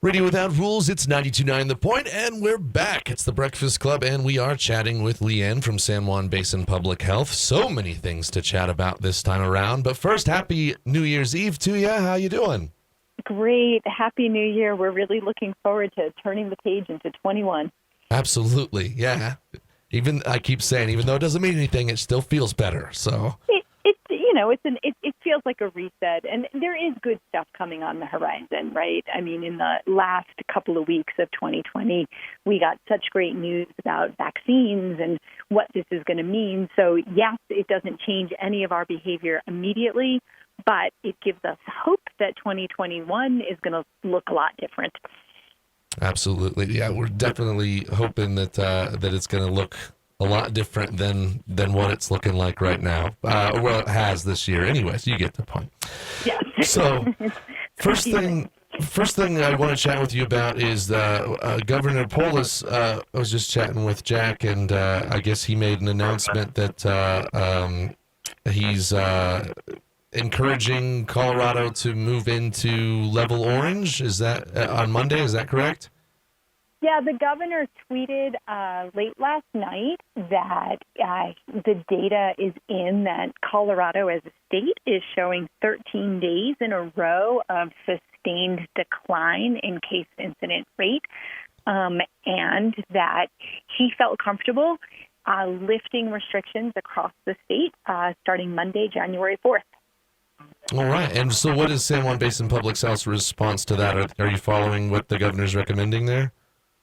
Radio Without Rules, it's 92.9 The Point, and we're back. It's the Breakfast Club, and we are chatting with Liane from San Juan Basin Public Health. So many things to chat about this time around. But first, happy New Year's Eve to you. How you doing? Great. Happy New Year. We're really looking forward to turning the page into 21. Absolutely, yeah. I keep saying, even though it doesn't mean anything, it still feels better. So it feels like a reset, and there is good stuff coming on the horizon, right? I mean, in the last couple of weeks of 2020, we got such great news about vaccines and what this is going to mean. So yes, it doesn't change any of our behavior immediately, but it gives us hope that 2021 is going to look a lot different. Absolutely, yeah. We're definitely hoping that it's going to look a lot different than what it's looking like right now. Well, it has this year. Anyways, you get the point. Yeah. So, first thing I want to chat with you about is Governor Polis. I was just chatting with Jack, and I guess he made an announcement that he's encouraging Colorado to move into level orange. Is that on Monday? Is that correct? Yeah, the governor tweeted late last night that the data is in that Colorado as a state is showing 13 days in a row of sustained decline in case incident rate, and that he felt comfortable lifting restrictions across the state starting Monday, January 4th. All right. And so what is San Juan Basin Public Health's response to that? Are you following what the governor's recommending there?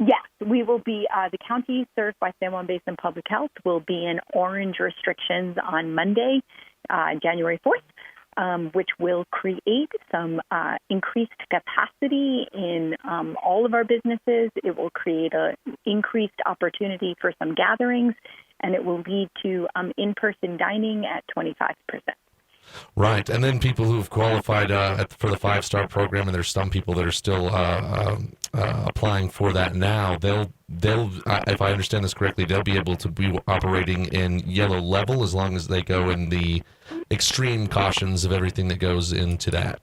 Yes, we will be, the county served by San Juan Basin Public Health will be in orange restrictions on Monday, January 4th, which will create some increased capacity in all of our businesses. It will create an increased opportunity for some gatherings, and it will lead to in-person dining at 25%. Right, and then people who've qualified for the 5-star program, and there's some people that are still applying for that now. They'll, if I understand this correctly, they'll be able to be operating in yellow level as long as they go in the extreme cautions of everything that goes into that.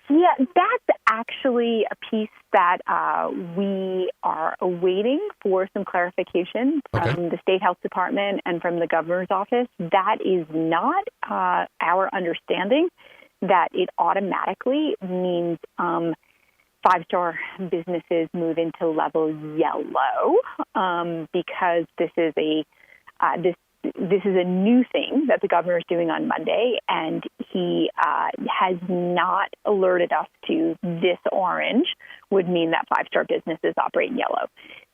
Yeah, that's actually a piece that we are awaiting for some clarification from the State Health Department and from the governor's office. That is not our understanding that it automatically means 5-star businesses move into level yellow because this is a new thing that the governor is doing on Monday, and he has not alerted us to this orange would mean that 5-star businesses operate in yellow.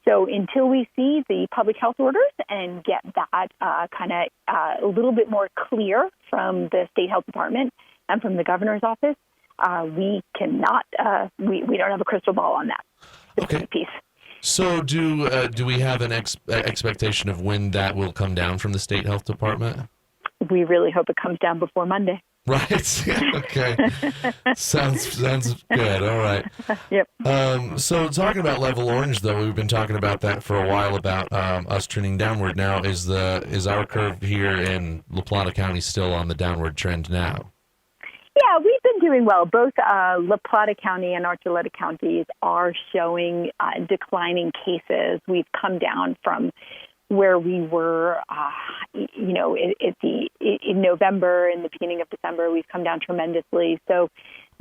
So until we see the public health orders and get that a little bit more clear from the State Health Department and from the governor's office, we cannot. We don't have a crystal ball on that. Okay. Piece. So do we have an expectation of when that will come down from the State Health Department? We really hope it comes down before Monday. Right. Okay. Sounds good. All right. Yep. So talking about level orange, though, we've been talking about that for a while about us trending downward. Now, is our curve here in La Plata County still on the downward trend now? Yeah, we've been doing well. Both La Plata County and Archuleta counties are showing declining cases. We've come down from where we were, in November, in the beginning of December. We've come down tremendously. So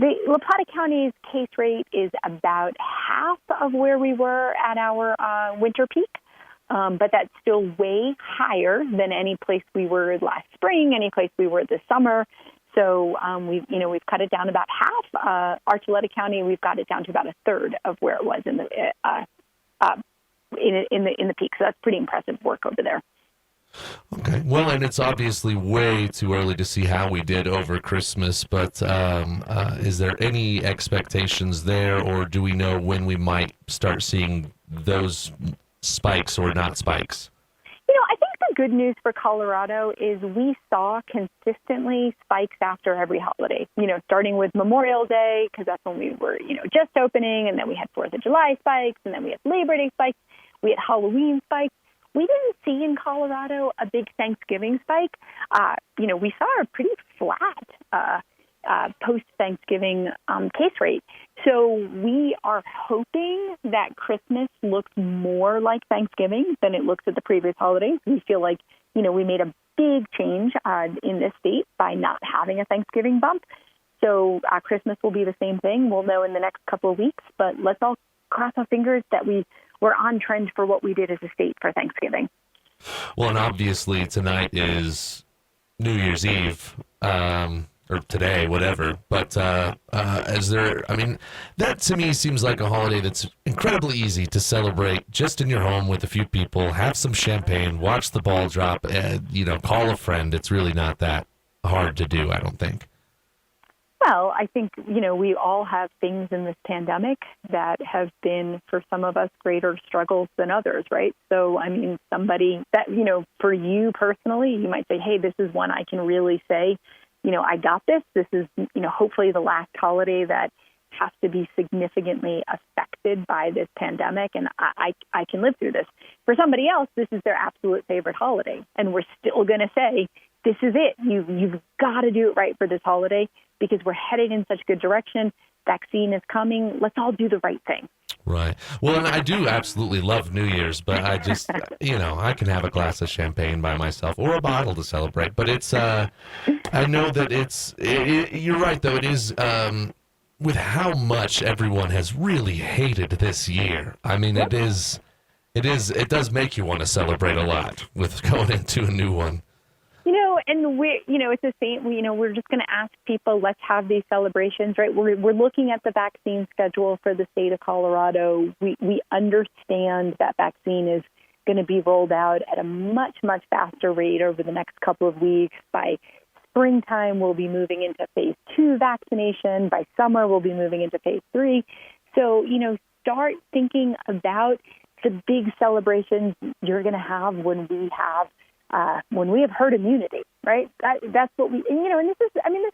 the La Plata County's case rate is about half of where we were at our winter peak. But that's still way higher than any place we were last spring, any place we were this summer. So we've cut it down about half. Archuleta County, we've got it down to about a third of where it was in the peak. So that's pretty impressive work over there. Okay. Well, and it's obviously way too early to see how we did over Christmas, but is there any expectations there, or do we know when we might start seeing those spikes or not spikes? I think the good news for Colorado is we saw consistently spikes after every holiday, starting with Memorial Day, because that's when we were, just opening, and then we had 4th of July spikes, and then we had Labor Day spikes, we had Halloween spikes. We didn't see in Colorado a big Thanksgiving spike. We saw a pretty flat post-Thanksgiving case rate. So we are hoping that Christmas looks more like Thanksgiving than it looks at the previous holidays. We feel like, we made a big change in this state by not having a Thanksgiving bump. So Christmas will be the same thing. We'll know in the next couple of weeks, but let's all cross our fingers that we're on trend for what we did as a state for Thanksgiving. Well, and obviously tonight is New Year's Eve, or today, whatever. But that to me seems like a holiday that's incredibly easy to celebrate just in your home with a few people, have some champagne, watch the ball drop, call a friend. It's really not that hard to do, I don't think. Well, I think, we all have things in this pandemic that have been, for some of us, greater struggles than others, right? So, somebody that, for you personally, you might say, hey, this is one I can really say, I got this. This is, hopefully the last holiday that has to be significantly affected by this pandemic, and I can live through this. For somebody else, this is their absolute favorite holiday, and we're still going to say, this is it. You've got to do it right for this holiday because we're headed in such good direction. Vaccine is coming. Let's all do the right thing. Right. Well, and I do absolutely love New Year's, but I just, I can have a glass of champagne by myself or a bottle to celebrate. But it's, I know that you're right, though. It is, with how much everyone has really hated this year. It does make you want to celebrate a lot with going into a new one. And it's the same. We're just going to ask people, let's have these celebrations, right? We're looking at the vaccine schedule for the state of Colorado. We understand that vaccine is going to be rolled out at a much, much faster rate over the next couple of weeks. By springtime, we'll be moving into phase 2 vaccination. By summer, we'll be moving into phase 3. So, start thinking about the big celebrations you're going to have when we have herd immunity, right? That's what we, and this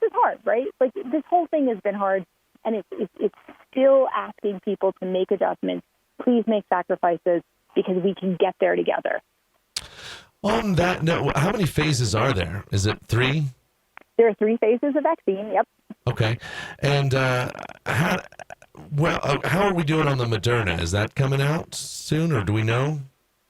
is hard, right? Like this whole thing has been hard, and it's still asking people to make adjustments. Please make sacrifices because we can get there together. On that note, how many phases are there? Is it 3? There are 3 phases of vaccine. Yep. Okay, and how are we doing on the Moderna? Is that coming out soon, or do we know?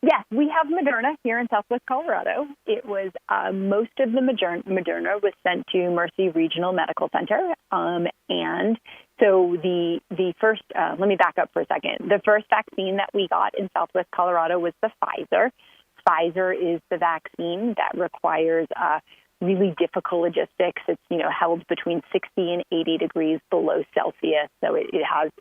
Yes, we have Moderna here in Southwest Colorado. It was most of the Moderna was sent to Mercy Regional Medical Center, and so the first. Let me back up for a second. The first vaccine that we got in Southwest Colorado was the Pfizer. Pfizer is the vaccine that requires really difficult logistics. It's held between 60 and 80 degrees below Celsius, so it has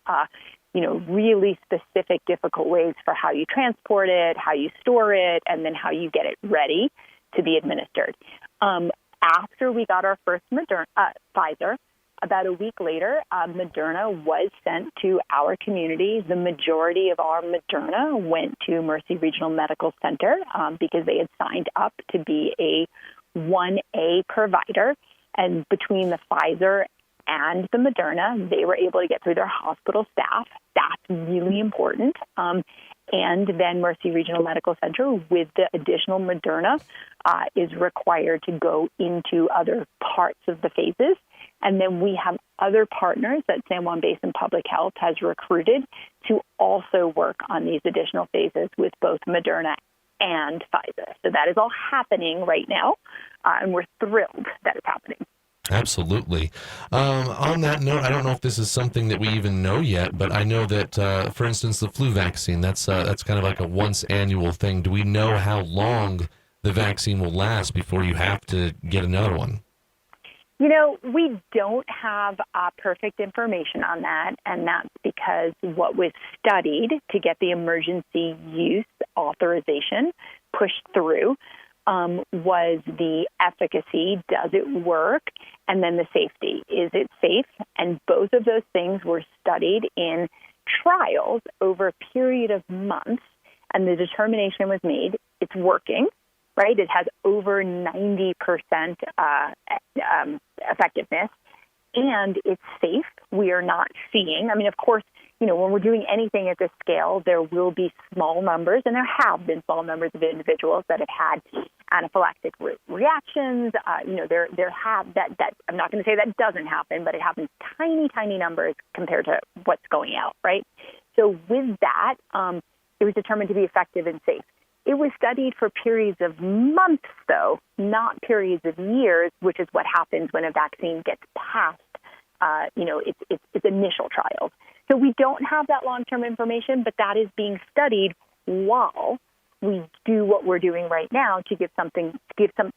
really specific, difficult ways for how you transport it, how you store it, and then how you get it ready to be administered. After we got our first Pfizer, about a week later, Moderna was sent to our community. The majority of our Moderna went to Mercy Regional Medical Center because they had signed up to be a 1A provider. And between the Pfizer and the Moderna, they were able to get through their hospital staff. That's really important. And then Mercy Regional Medical Center, with the additional Moderna, is required to go into other parts of the phases. And then we have other partners that San Juan Basin Public Health has recruited to also work on these additional phases with both Moderna and Pfizer. So that is all happening right now, and we're thrilled that it's happening. Absolutely. On that note, I don't know if this is something that we even know yet, but I know that, for instance, the flu vaccine, that's kind of like a once annual thing. Do we know how long the vaccine will last before you have to get another one? We don't have perfect information on that, and that's because what was studied to get the emergency use authorization pushed through was the efficacy, does it work, and then the safety, is it safe? And both of those things were studied in trials over a period of months, and the determination was made it's working, right? It has over 90% effectiveness, and it's safe. We are not seeing, of course, when we're doing anything at this scale, there will be small numbers, and there have been small numbers of individuals that have had anaphylactic reactions. There have that. I'm not going to say that doesn't happen, but it happens tiny numbers compared to what's going out, right? So with that, it was determined to be effective and safe. It was studied for periods of months, though, not periods of years, which is what happens when a vaccine gets past, its initial trials. So we don't have that long-term information, but that is being studied while we do what we're doing right now to give some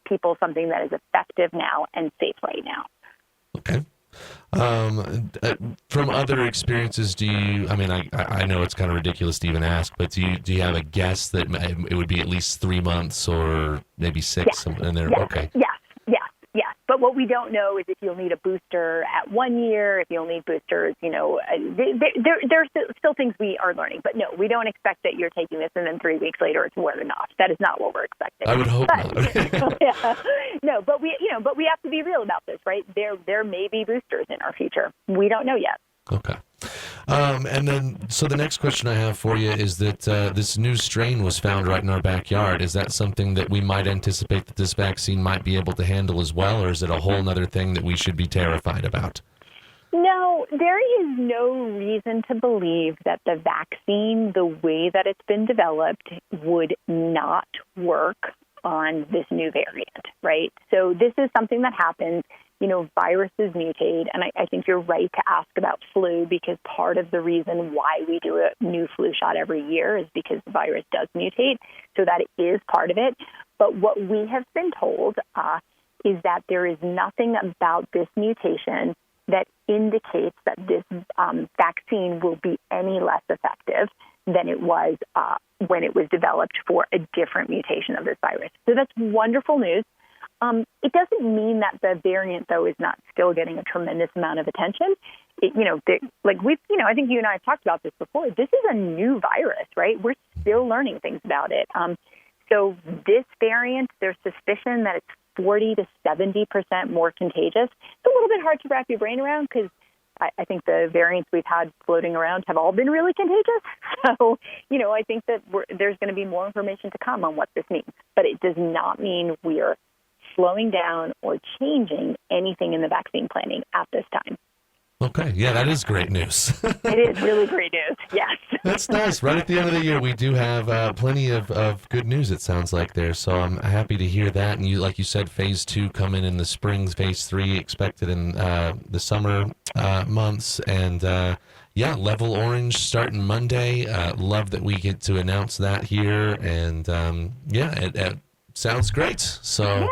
people something that is effective now and safe right now. Okay. From other experiences, I know it's kind of ridiculous to even ask, but do you have a guess that it would be at least 3 months or maybe 6? Yes. Okay. Yes. But what we don't know is if you'll need a booster at 1 year, if you'll need boosters, there's still things we are learning. But no, we don't expect that you're taking this and then 3 weeks later it's wearing off. That is not what we're expecting. I would hope not. Yeah. No, but we have to be real about this, right? There may be boosters in our future. We don't know yet. Okay. And then, so the next question I have for you is that this new strain was found right in our backyard. Is that something that we might anticipate that this vaccine might be able to handle as well, or is it a whole other thing that we should be terrified about? No, there is no reason to believe that the vaccine, the way that it's been developed, would not work on this new variant, right? So this is something that happens. Viruses mutate, and I think you're right to ask about flu, because part of the reason why we do a new flu shot every year is because the virus does mutate, so that is part of it. But what we have been told is that there is nothing about this mutation that indicates that this vaccine will be any less effective than it was when it was developed for a different mutation of this virus. So that's wonderful news. It doesn't mean that the variant, though, is not still getting a tremendous amount of attention. I think you and I have talked about this before. This is a new virus, right? We're still learning things about it. So this variant, there's suspicion that it's 40 to 70% more contagious. It's a little bit hard to wrap your brain around because I think the variants we've had floating around have all been really contagious. So, I think that there's going to be more information to come on what this means. But it does not mean we're slowing down or changing anything in the vaccine planning at this time. Okay. Yeah, that is great news. It is really great news. Yes. That's nice. Right at the end of the year, we do have plenty of good news, it sounds like there. So I'm happy to hear that. And like you said, phase 2 coming in the spring, phase 3 expected in the summer months. And level orange starting Monday. Love that we get to announce that here. And it sounds great. So.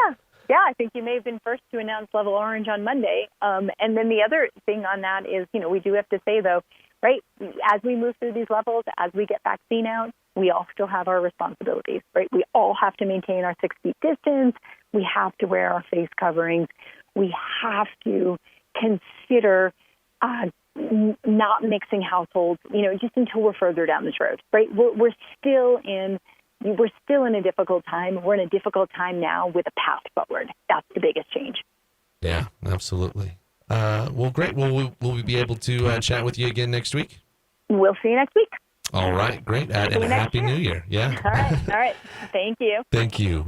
Yeah, I think you may have been first to announce level orange on Monday. And then the other thing on that is, we do have to say, though, right, as we move through these levels, as we get vaccine out, we all still have our responsibilities, right? We all have to maintain our 6 feet distance. We have to wear our face coverings. We have to consider not mixing households, just until we're further down this road, right? We're still in a difficult time. We're in a difficult time now with a path forward. That's the biggest change. Yeah, absolutely. Well, great. Will we be able to chat with you again next week? We'll see you next week. All right, great. And a Happy New Year. Yeah. All right. Thank you. Thank you.